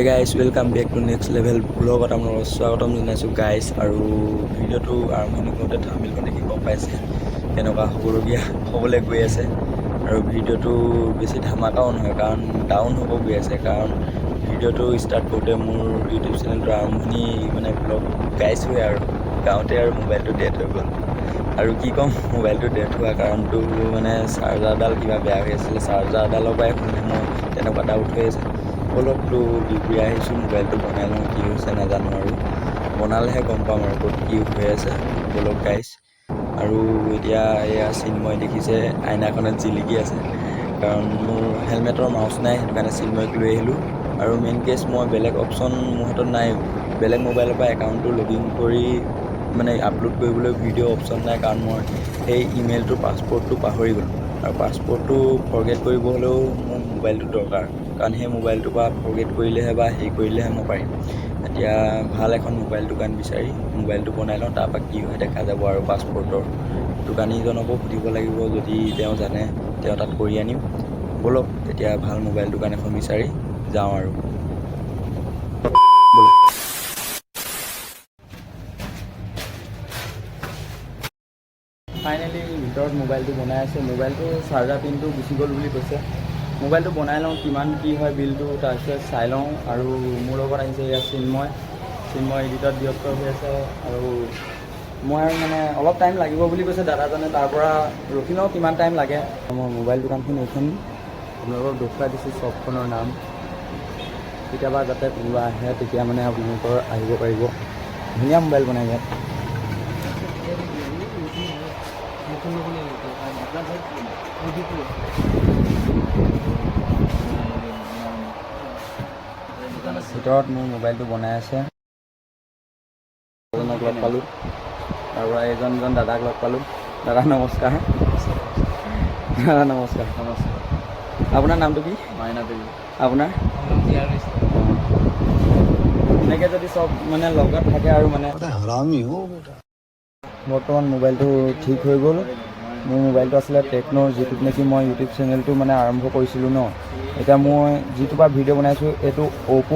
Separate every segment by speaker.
Speaker 1: Hey guys, welcome back to next level vlog. আপোনালোকক স্বাগতম জনাইছোঁ গাইজ। আৰু ভিডিঅ'টো আৰম্ভণি কৰোঁতে থাম্বনেইলখন দেখি গম পাইছে কেনেকুৱা হ'বলৈ গৈ আছে। আৰু ভিডিঅ'টো বেছি ধামাকাও নহয়, কাৰণ ডাউন হ'ব গৈ আছে। কাৰণ ভিডিঅ'টো ষ্টাৰ্ট কৰোঁতে মোৰ ইউটিউব চেনেলটো আৰম্ভণি ভ্লগ গাইছোৱে আৰু গাঁৱতে আৰু মোবাইলটো ডেথ হৈ গ'ল। আৰু কি ক'ম, মোবাইলটো ডেথ হোৱা কাৰণটো চাৰ্জাৰডাল কিবা বেয়া হৈ আছিলে। চাৰ্জাৰডালৰ পৰাই শুনিলে মই তেনেকুৱা ডাউট হৈ আছে। বলকটো ডিউটি আহিছোঁ, মোবাইলটো বনাই লওঁ। কি হৈছে নাজানো, আৰু বনালেহে গম পাম আৰু ক'ত কি হৈ আছে। বলক গাইজ। আৰু এতিয়া এয়া চিন্ময় দেখিছে আইনাখনত জিলিকি আছে, কাৰণ মোৰ হেলমেটৰ মাউচ নাই, সেইটো কাৰণে চিন্ময়ক লৈ আহিলোঁ। আৰু মেইন কেছ, মই বেলেগ অপশ্যন মোৰ হাতত নাই। বেলেগ মোবাইলৰ পৰা একাউণ্টটো লগইন কৰি আপলোড কৰিবলৈ ভিডিঅ' অপশ্যন নাই, কাৰণ মই সেই ইমেইলটোৰ পাছপৰ্টটো পাহৰি গ'লোঁ। আৰু পাছপৰ্টটো ফৰগেট কৰিব হ'লেও মোৰ মোবাইলটো দৰকাৰ, কাৰণ সেই মোবাইলটোৰ পৰা ফৰগেট কৰিলেহে বা হেৰি কৰিলেহে মই পাৰিম। এতিয়া ভাল এখন মোবাইল দোকান বিচাৰি মোবাইলটো বনাই লওঁ, তাৰপৰা কি হয় দেখা যাব। আৰু পাছপৰ্টৰ দোকানীজনকো সুধিব লাগিব, যদি তেওঁ জানে তেওঁ তাত কৰি আনিম। ব'লক তেতিয়া ভাল মোবাইল দোকান এখন বিচাৰি যাওঁ আৰু ব'লক। ফাইনেলি ভিতৰত মোবাইলটো বনাই আছে। মোবাইলটো চাৰ্জাৰ পিনটো গুচি গ'ল বুলি কৈছে। মোবাইলটো বনাই লওঁ, কিমান কি হয় বিলটো তাৰপিছত চাই লওঁ। আৰু মোৰ লগত আহিছে এয়া চিন্ময় এডিটত ব্যস্ত হৈ আছে। আৰু মই অলপ টাইম লাগিব বুলি কৈছে দাদাজনে, তাৰ পৰা ৰখি লওঁ কিমান টাইম লাগে। মই মোবাইল দোকানখন এইখন আপোনালোকক দেখুৱাই দিছোঁ, শ্বপখনৰ নাম। কেতিয়াবা যাতে কোনোবা আহে তেতিয়া আপোনালোকৰ আহিব পাৰিব। ধুনীয়া মোবাইল বনাই ইয়াত। ভিতৰত মোৰ মোবাইলটো বনাই আছে। এজনক লগ পালোঁ, তাৰপৰা এজন দাদাক লগ পালোঁ। দাদা নমস্কাৰ। দাদা নমস্কাৰ। আপোনাৰ নামটো কি? মাইনা দেৱী। আপোনাৰ? এনেকৈ যদি চব লগত থাকে আৰু বৰ্তমান মোবাইলটো ঠিক হৈ গ'ল। মোৰ মোবাইলটো আছিলে টেকনোৰ, যিটোত নেকি মই ইউটিউব চেনেলটো আৰম্ভ কৰিছিলোঁ ন। এতিয়া মই যিটোৰ পৰা ভিডিঅ' বনাইছোঁ এইটো অ'প'।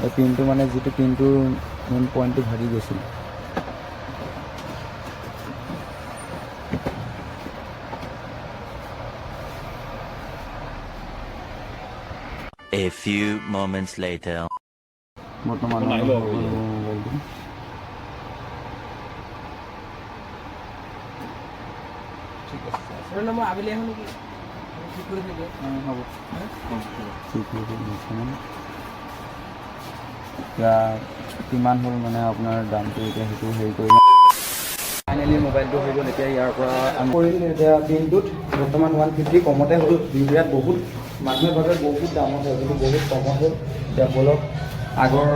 Speaker 1: এই পিনটো যিটো পিনটোৰ মেইন পইণ্টটো ভাগি গৈছিল।
Speaker 2: A few moments later.
Speaker 1: বৰ্তমান মোবাইলটো এতিয়া কিমান হ'ল আপোনাৰ দামটো এতিয়া সেইটো হেৰি কৰি ফাইনেলি মোবাইলটো হৈ গ'ল। এতিয়া ইয়াৰ পৰা আমি কৰিলোঁ। এতিয়া দিনটোত বৰ্তমান 150 কমতে হ'ল। ইয়াত বহুত মানুহে ভাবে বহুত দামত হয়, কিন্তু বহুত কমত হ'ল। এতিয়া বলক আগৰ